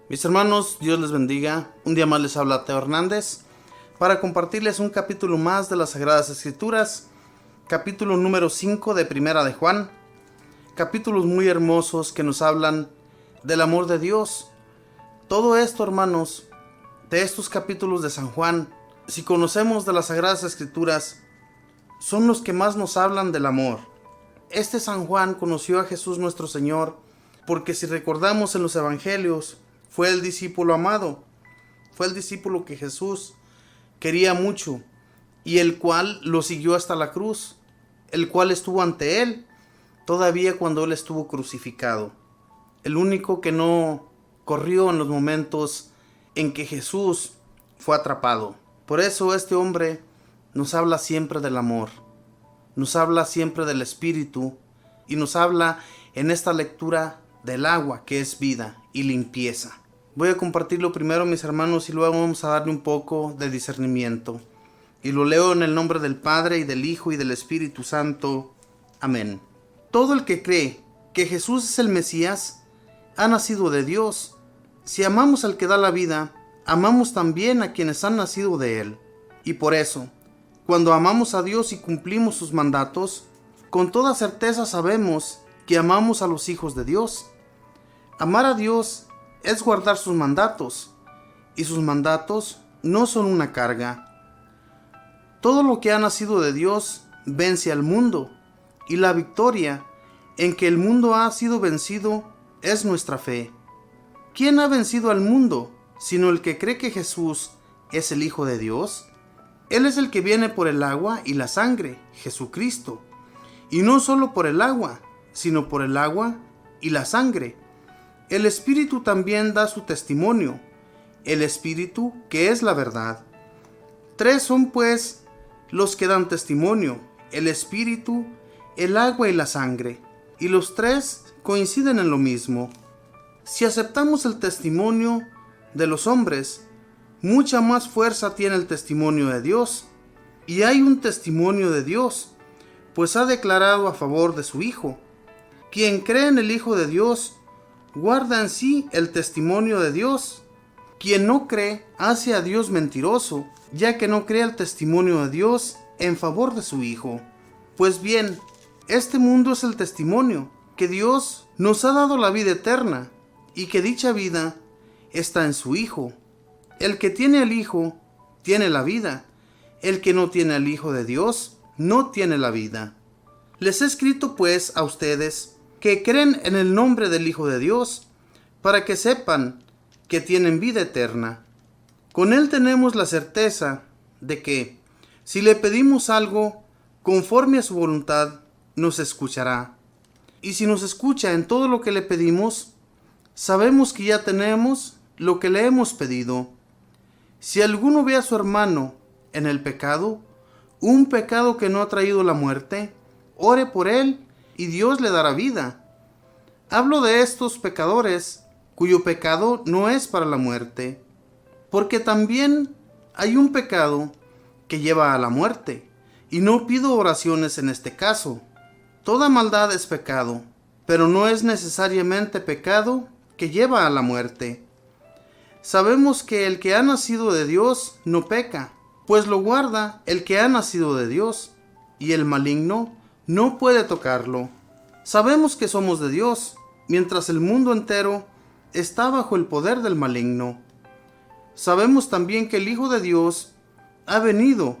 Mis hermanos, Dios les bendiga. Un día más les habla Teo Hernández para compartirles un capítulo más de las Sagradas Escrituras, capítulo número 5 de Primera de Juan. Capítulos muy hermosos que nos hablan del amor de Dios. Todo esto, hermanos, de estos capítulos de San Juan, si conocemos de las Sagradas Escrituras, son los que más nos hablan del amor. Este San Juan conoció a Jesús nuestro Señor porque, si recordamos en los Evangelios, fue el discípulo amado, fue el discípulo que Jesús quería mucho y el cual lo siguió hasta la cruz, el cual estuvo ante él todavía cuando él estuvo crucificado. El único que no corrió en los momentos en que Jesús fue atrapado. Por eso este hombre nos habla siempre del amor, nos habla siempre del Espíritu y nos habla en esta lectura del agua que es vida y limpieza. Voy a compartirlo primero, mis hermanos, y luego vamos a darle un poco de discernimiento. Y lo leo en el nombre del Padre, y del Hijo, y del Espíritu Santo. Amén. Todo el que cree que Jesús es el Mesías, ha nacido de Dios. Si amamos al que da la vida, amamos también a quienes han nacido de Él. Y por eso, cuando amamos a Dios y cumplimos sus mandatos, con toda certeza sabemos que amamos a los hijos de Dios. Amar a Dios es guardar sus mandatos, y sus mandatos no son una carga. Todo lo que ha nacido de Dios vence al mundo, y la victoria en que el mundo ha sido vencido es nuestra fe. ¿Quién ha vencido al mundo sino el que cree que Jesús es el Hijo de Dios? Él es el que viene por el agua y la sangre, Jesucristo, y no solo por el agua, sino por el agua y la sangre. El Espíritu también da su testimonio, el Espíritu que es la verdad. Tres son pues los que dan testimonio, el Espíritu, el agua y la sangre, y los tres coinciden en lo mismo. Si aceptamos el testimonio de los hombres, mucha más fuerza tiene el testimonio de Dios. Y hay un testimonio de Dios, pues ha declarado a favor de su Hijo. Quien cree en el Hijo de Dios, guarda en sí el testimonio de Dios. Quien no cree hace a Dios mentiroso, ya que no cree el testimonio de Dios en favor de su Hijo. Pues bien, este mundo es el testimonio que Dios nos ha dado la vida eterna, y que dicha vida está en su Hijo. El que tiene al Hijo tiene la vida. El que no tiene al Hijo de Dios no tiene la vida. Les he escrito pues a ustedes que creen en el nombre del Hijo de Dios, para que sepan que tienen vida eterna. Con Él tenemos la certeza de que, si le pedimos algo conforme a su voluntad, nos escuchará. Y si nos escucha en todo lo que le pedimos, sabemos que ya tenemos lo que le hemos pedido. Si alguno ve a su hermano en el pecado, un pecado que no ha traído la muerte, ore por él y Dios le dará vida. Hablo de estos pecadores cuyo pecado no es para la muerte, porque también hay un pecado que lleva a la muerte, y no pido oraciones en este caso. Toda maldad es pecado, pero no es necesariamente pecado que lleva a la muerte. Sabemos que el que ha nacido de Dios no peca, pues lo guarda el que ha nacido de Dios, y el maligno no puede tocarlo. Sabemos que somos de Dios, mientras el mundo entero está bajo el poder del maligno. Sabemos también que el Hijo de Dios ha venido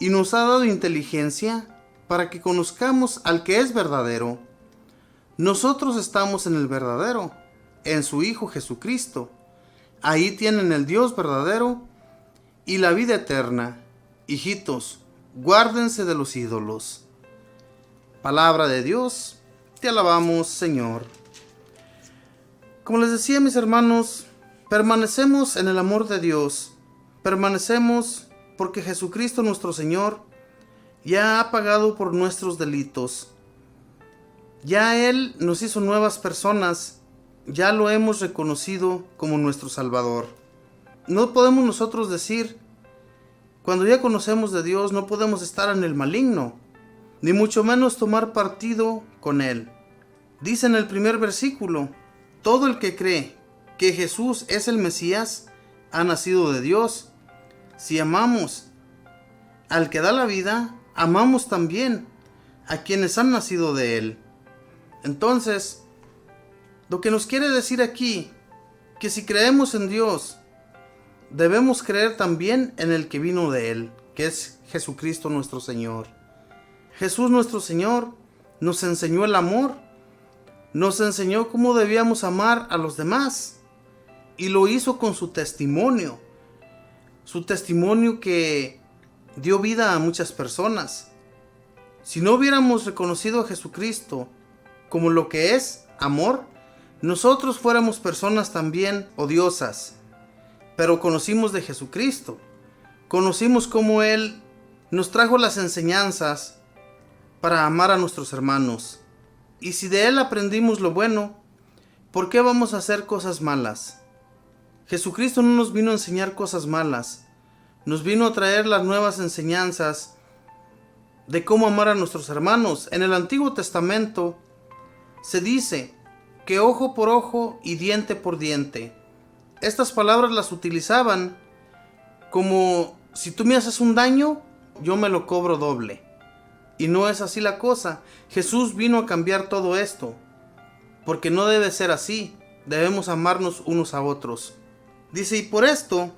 y nos ha dado inteligencia para que conozcamos al que es verdadero. Nosotros estamos en el verdadero, en su Hijo Jesucristo. Ahí tienen el Dios verdadero y la vida eterna. Hijitos, guárdense de los ídolos. Palabra de Dios, te alabamos, Señor. Como les decía, mis hermanos, permanecemos en el amor de Dios. Permanecemos porque Jesucristo nuestro Señor ya ha pagado por nuestros delitos. Ya Él nos hizo nuevas personas. Ya lo hemos reconocido como nuestro Salvador. No podemos nosotros decir, cuando ya conocemos de Dios, no podemos estar en el maligno, ni mucho menos tomar partido con Él. Dice en el primer versículo, todo el que cree que Jesús es el Mesías, ha nacido de Dios. Si amamos al que da la vida, amamos también a quienes han nacido de Él. Entonces, lo que nos quiere decir aquí, que si creemos en Dios, debemos creer también en el que vino de Él, que es Jesucristo nuestro Señor. Jesús nuestro Señor nos enseñó el amor, nos enseñó cómo debíamos amar a los demás, y lo hizo con su testimonio que dio vida a muchas personas. Si no hubiéramos reconocido a Jesucristo como lo que es amor, nosotros fuéramos personas también odiosas. Pero conocimos de Jesucristo, conocimos cómo Él nos trajo las enseñanzas para amar a nuestros hermanos. Y si de Él aprendimos lo bueno, ¿por qué vamos a hacer cosas malas? Jesucristo no nos vino a enseñar cosas malas, nos vino a traer las nuevas enseñanzas de cómo amar a nuestros hermanos. En el Antiguo Testamento se dice que ojo por ojo y diente por diente. Estas palabras las utilizaban como si tú me haces un daño, yo me lo cobro doble. Y no es así la cosa. Jesús vino a cambiar todo esto, porque no debe ser así. Debemos amarnos unos a otros. Dice, y por esto,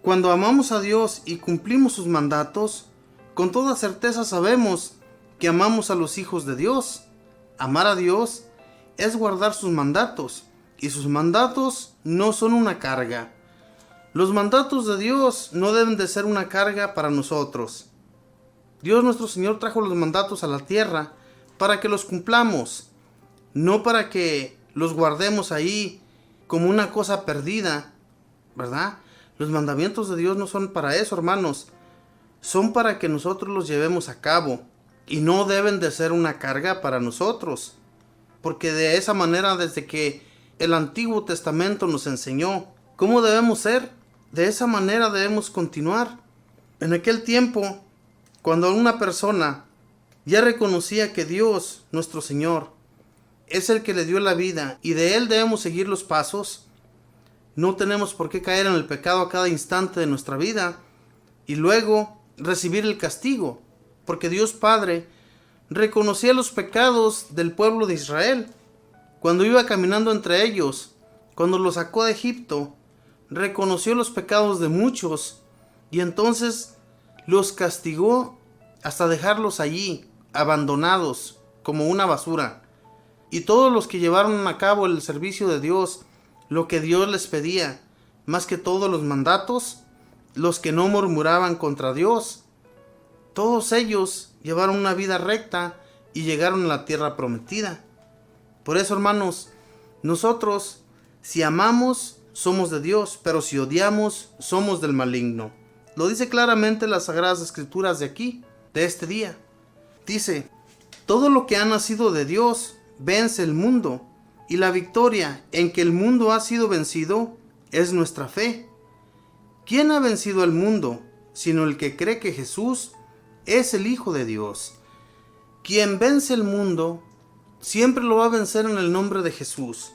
cuando amamos a Dios y cumplimos sus mandatos, con toda certeza sabemos que amamos a los hijos de Dios. Amar a Dios es guardar sus mandatos, y sus mandatos no son una carga. Los mandatos de Dios no deben de ser una carga para nosotros. Dios nuestro Señor trajo los mandatos a la tierra para que los cumplamos, no para que los guardemos ahí como una cosa perdida, ¿verdad? Los mandamientos de Dios no son para eso, hermanos. Son para que nosotros los llevemos a cabo y no deben de ser una carga para nosotros. Porque de esa manera, desde que el Antiguo Testamento nos enseñó cómo debemos ser, de esa manera debemos continuar. En aquel tiempo, cuando una persona ya reconocía que Dios, nuestro Señor, es el que le dio la vida y de Él debemos seguir los pasos, no tenemos por qué caer en el pecado a cada instante de nuestra vida y luego recibir el castigo, porque Dios Padre reconocía los pecados del pueblo de Israel. Cuando iba caminando entre ellos, cuando los sacó de Egipto, reconoció los pecados de muchos y entonces los castigó hasta dejarlos allí, abandonados, como una basura. Y todos los que llevaron a cabo el servicio de Dios, lo que Dios les pedía, más que todos los mandatos, los que no murmuraban contra Dios, todos ellos llevaron una vida recta y llegaron a la tierra prometida. Por eso, hermanos, nosotros, si amamos, somos de Dios, pero si odiamos, somos del maligno. Lo dice claramente las Sagradas Escrituras de aquí, de este día. Dice, todo lo que ha nacido de Dios vence el mundo, y la victoria en que el mundo ha sido vencido es nuestra fe. ¿Quién ha vencido al mundo, sino el que cree que Jesús es el Hijo de Dios? Quien vence el mundo, siempre lo va a vencer en el nombre de Jesús,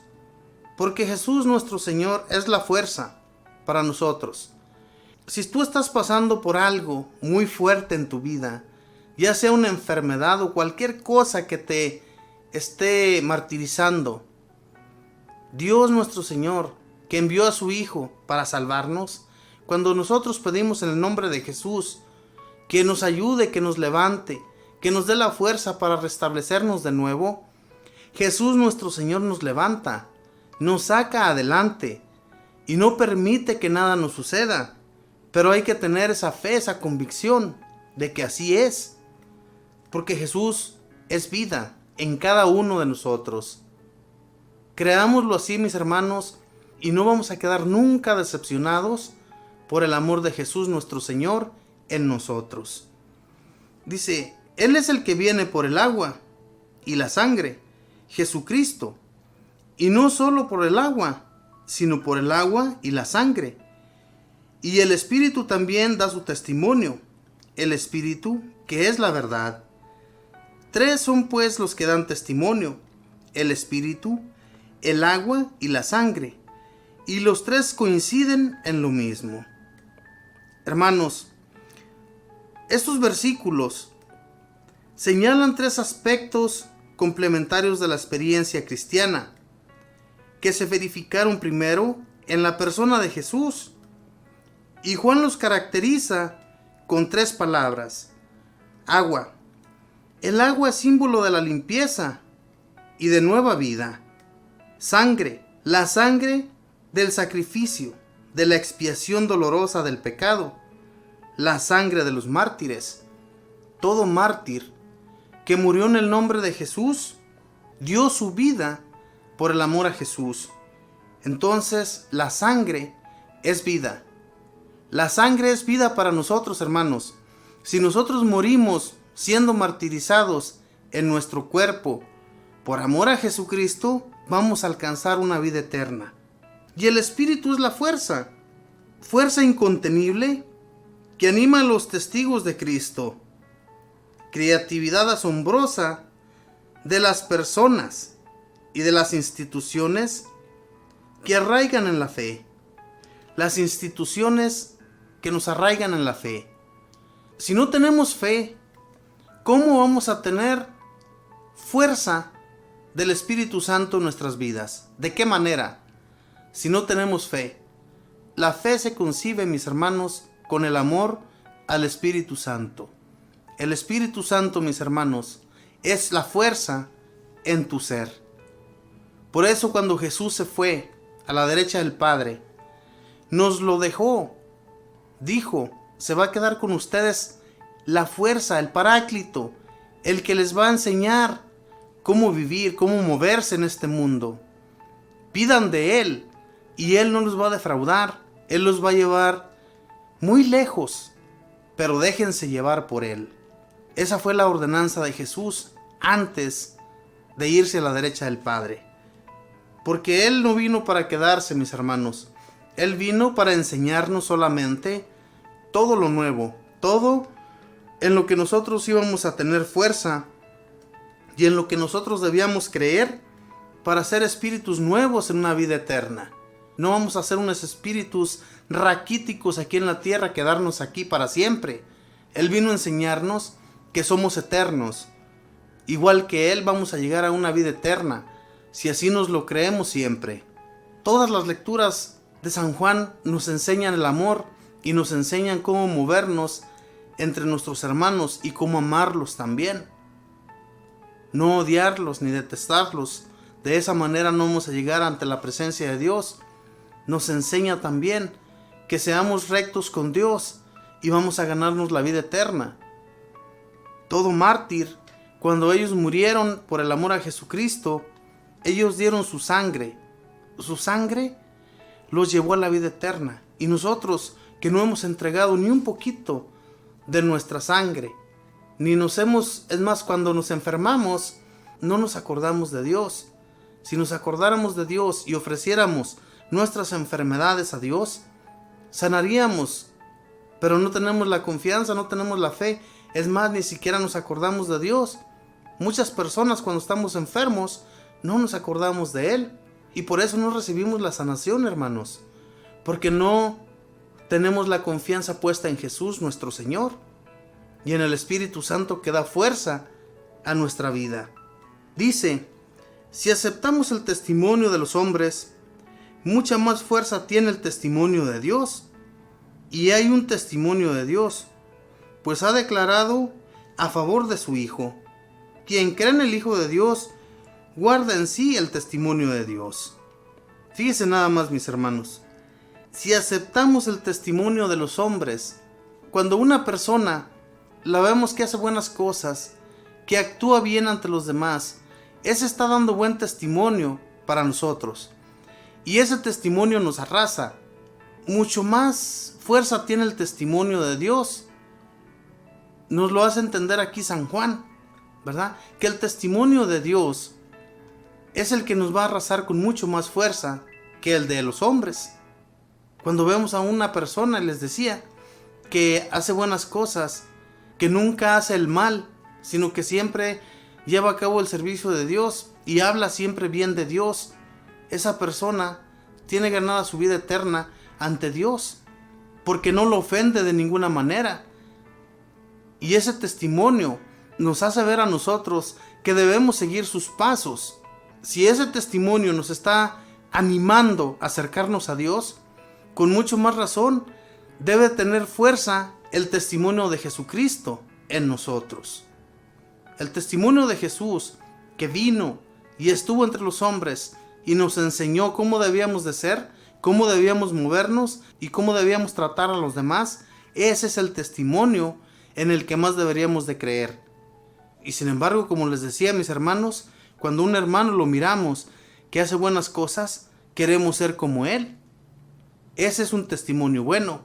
porque Jesús nuestro Señor es la fuerza para nosotros. Si tú estás pasando por algo muy fuerte en tu vida, ya sea una enfermedad o cualquier cosa que te esté martirizando, Dios nuestro Señor, que envió a su Hijo para salvarnos, cuando nosotros pedimos en el nombre de Jesús que nos ayude, que nos levante, que nos dé la fuerza para restablecernos de nuevo, Jesús nuestro Señor nos levanta, nos saca adelante y no permite que nada nos suceda. Pero hay que tener esa fe, esa convicción de que así es, porque Jesús es vida en cada uno de nosotros. Creámoslo así, mis hermanos, y no vamos a quedar nunca decepcionados por el amor de Jesús nuestro Señor en nosotros. Dice, Él es el que viene por el agua y la sangre, Jesucristo, y no solo por el agua, sino por el agua y la sangre. Y el Espíritu también da su testimonio, el Espíritu que es la verdad. 3 son pues los que dan testimonio, el Espíritu, el agua y la sangre. y los tres coinciden en lo mismo. Hermanos, estos versículos señalan tres aspectos complementarios de la experiencia cristiana que se verificaron primero en la persona de Jesús, y Juan los caracteriza con tres palabras. Agua. El agua es símbolo de la limpieza y de nueva vida. Sangre. La sangre del sacrificio, de la expiación dolorosa del pecado. La sangre de los mártires. Todo mártir que murió en el nombre de Jesús dio su vida por el amor a Jesús. Entonces, la sangre es vida. La sangre es vida para nosotros, hermanos. Si nosotros morimos siendo martirizados en nuestro cuerpo por amor a Jesucristo, vamos a alcanzar una vida eterna. Y el Espíritu es la fuerza incontenible que anima a los testigos de Cristo. Creatividad asombrosa de las personas y de las instituciones que arraigan en la fe. Las instituciones que nos arraigan en la fe. Si no tenemos fe, ¿cómo vamos a tener fuerza del Espíritu Santo en nuestras vidas? ¿De qué manera? Si no tenemos fe. La fe se concibe, mis hermanos, con el amor al Espíritu Santo. El Espíritu Santo, mis hermanos, es la fuerza en tu ser. Por eso cuando Jesús se fue a la derecha del Padre, nos lo dejó. Dijo, se va a quedar con ustedes la fuerza, el Paráclito, el que les va a enseñar cómo vivir, cómo moverse en este mundo. Pidan de Él y Él no los va a defraudar. Él los va a llevar muy lejos, pero déjense llevar por Él. Esa fue la ordenanza de Jesús antes de irse a la derecha del Padre. Porque Él no vino para quedarse, mis hermanos. Él vino para enseñarnos solamente todo lo nuevo, todo en lo que nosotros íbamos a tener fuerza y en lo que nosotros debíamos creer para ser espíritus nuevos en una vida eterna. No vamos a ser unos espíritus raquíticos aquí en la tierra, quedarnos aquí para siempre. Él vino a enseñarnos que somos eternos. Igual que Él vamos a llegar a una vida eterna, si así nos lo creemos siempre. Todas las lecturas de San Juan nos enseñan el amor y nos enseñan cómo movernos entre nuestros hermanos y cómo amarlos también. No odiarlos ni detestarlos. De esa manera no vamos a llegar ante la presencia de Dios. Nos enseña también que seamos rectos con Dios y vamos a ganarnos la vida eterna. Todo mártir, cuando ellos murieron por el amor a Jesucristo, ellos dieron su sangre. Su sangre los llevó a la vida eterna. Y nosotros, que no hemos entregado ni un poquito de nuestra sangre, es más, cuando nos enfermamos, no nos acordamos de Dios. Si nos acordáramos de Dios y ofreciéramos nuestras enfermedades a Dios, sanaríamos. Pero no tenemos la confianza, no tenemos la fe. Es más, ni siquiera nos acordamos de Dios. Muchas personas cuando estamos enfermos no nos acordamos de Él. Y por eso no recibimos la sanación, hermanos. Porque no tenemos la confianza puesta en Jesús, nuestro Señor. Y en el Espíritu Santo que da fuerza a nuestra vida. Dice, si aceptamos el testimonio de los hombres, mucha más fuerza tiene el testimonio de Dios. Y hay un testimonio de Dios, pues ha declarado a favor de su Hijo. Quien cree en el Hijo de Dios, guarda en sí el testimonio de Dios. Fíjense nada más, mis hermanos. Si aceptamos el testimonio de los hombres, cuando una persona la vemos que hace buenas cosas, que actúa bien ante los demás, ese está dando buen testimonio para nosotros. Y ese testimonio nos arrasa. Mucho más fuerza tiene el testimonio de Dios. Nos lo hace entender aquí San Juan, ¿verdad? Que el testimonio de Dios es el que nos va a arrasar con mucho más fuerza que el de los hombres. Cuando vemos a una persona, les decía, que hace buenas cosas, que nunca hace el mal, sino que siempre lleva a cabo el servicio de Dios y habla siempre bien de Dios, esa persona tiene ganada su vida eterna ante Dios, porque no lo ofende de ninguna manera. Y ese testimonio nos hace ver a nosotros que debemos seguir sus pasos. Si ese testimonio nos está animando a acercarnos a Dios, con mucho más razón debe tener fuerza el testimonio de Jesucristo en nosotros. El testimonio de Jesús, que vino y estuvo entre los hombres y nos enseñó cómo debíamos de ser, cómo debíamos movernos y cómo debíamos tratar a los demás. Ese es el testimonio en el que más deberíamos de creer. Y sin embargo, como les decía, mis hermanos, cuando un hermano lo miramos que hace buenas cosas, queremos ser como él. Ese es un testimonio bueno.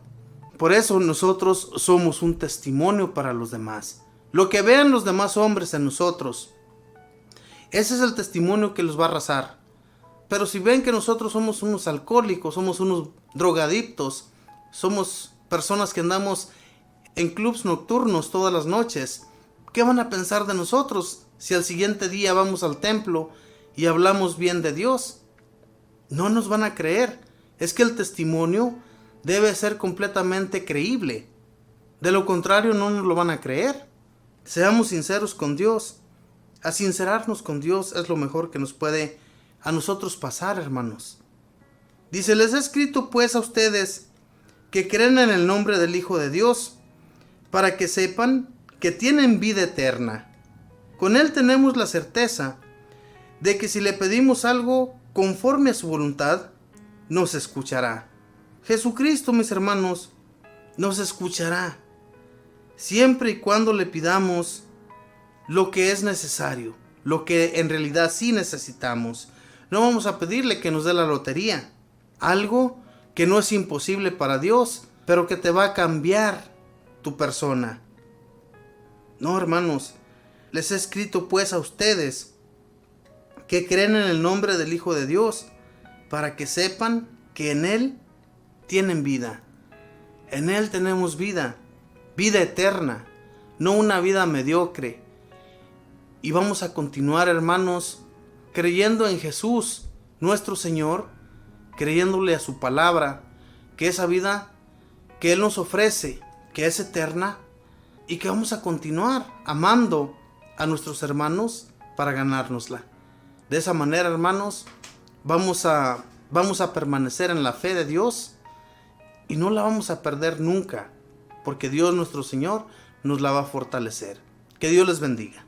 Por eso nosotros somos un testimonio para los demás. Lo que vean los demás hombres en nosotros, ese es el testimonio que los va a arrasar. Pero si ven que nosotros somos unos alcohólicos, somos unos drogadictos, somos personas que andamos en clubs nocturnos todas las noches, ¿qué van a pensar de nosotros si al siguiente día vamos al templo y hablamos bien de Dios? No nos van a creer. Es que el testimonio debe ser completamente creíble. De lo contrario, no nos lo van a creer. Seamos sinceros con Dios. A sincerarnos con Dios es lo mejor que nos puede a nosotros pasar, hermanos. Dice: les he escrito pues a ustedes que creen en el nombre del Hijo de Dios, para que sepan que tienen vida eterna. Con Él tenemos la certeza de que si le pedimos algo conforme a su voluntad, nos escuchará. Jesucristo, mis hermanos, nos escuchará siempre y cuando le pidamos lo que es necesario, lo que en realidad sí necesitamos. No vamos a pedirle que nos dé la lotería, algo que no es imposible para Dios, pero que te va a cambiar tu persona. No, hermanos, les he escrito pues a ustedes que creen en el nombre del Hijo de Dios, para que sepan que en Él tienen vida. En Él tenemos vida, vida eterna, no una vida mediocre. Y vamos a continuar, hermanos, creyendo en Jesús, nuestro Señor, creyéndole a su palabra, que esa vida que Él nos ofrece, que es eterna, y que vamos a continuar amando a nuestros hermanos para ganárnosla. De esa manera, hermanos, vamos a permanecer en la fe de Dios y no la vamos a perder nunca, porque Dios nuestro Señor nos la va a fortalecer. Que Dios les bendiga.